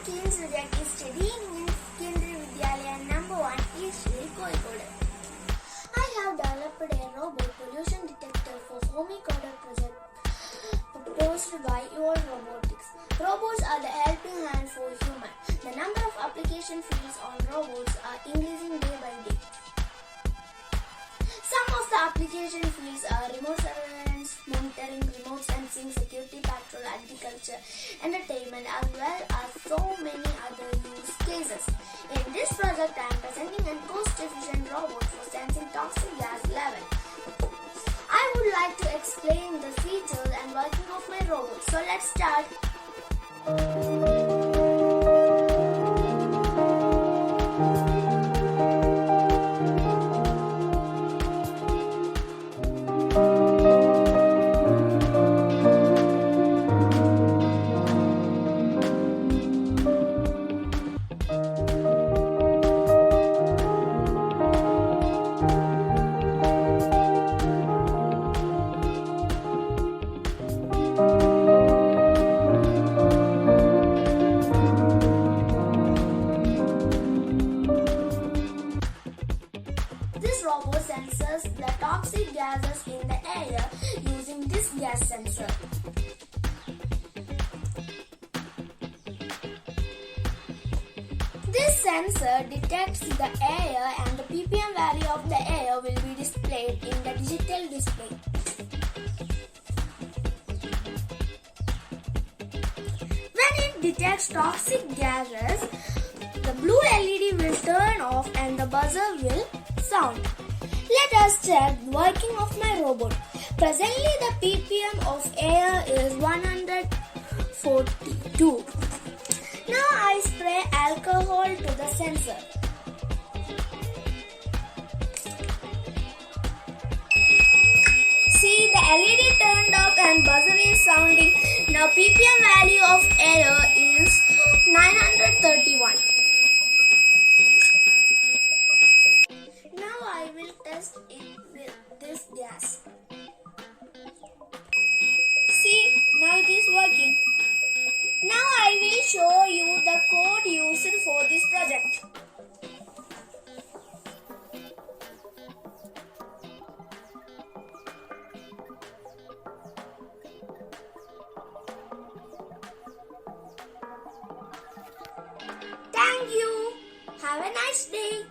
King Surya is studying in Kendriya Vidyalaya number 1 East Kozhikode. I have developed a robot pollution detector for Homicode project proposed by your Robotics. Robots are the helping hand for humans. The number of application fields on robots are increasing day by day. Some of the application fields are remote surveillance, monitoring, remote sensing, security patrol, agriculture, entertainment, as well as so many other use cases. In this project, I am presenting a cost-efficient robot for sensing toxic gas level. I would like to explain the features and working of my robot. So let's start. This robot senses the toxic gases in the air using this gas sensor. This sensor detects the air and the ppm value of the air will be displayed in the digital display. When it detects toxic gases, the blue LED will turn off and the buzzer will sound. Let us check the working of my robot. Presently the ppm of air is 142. Now I spray alcohol to the sensor. See, the LED turned off and buzzer is sounding. Now ppm value of air is 931. Now I will test it with this gas. See, now it is working. Now I will show you the code used for this project. Thank you. Have a nice day.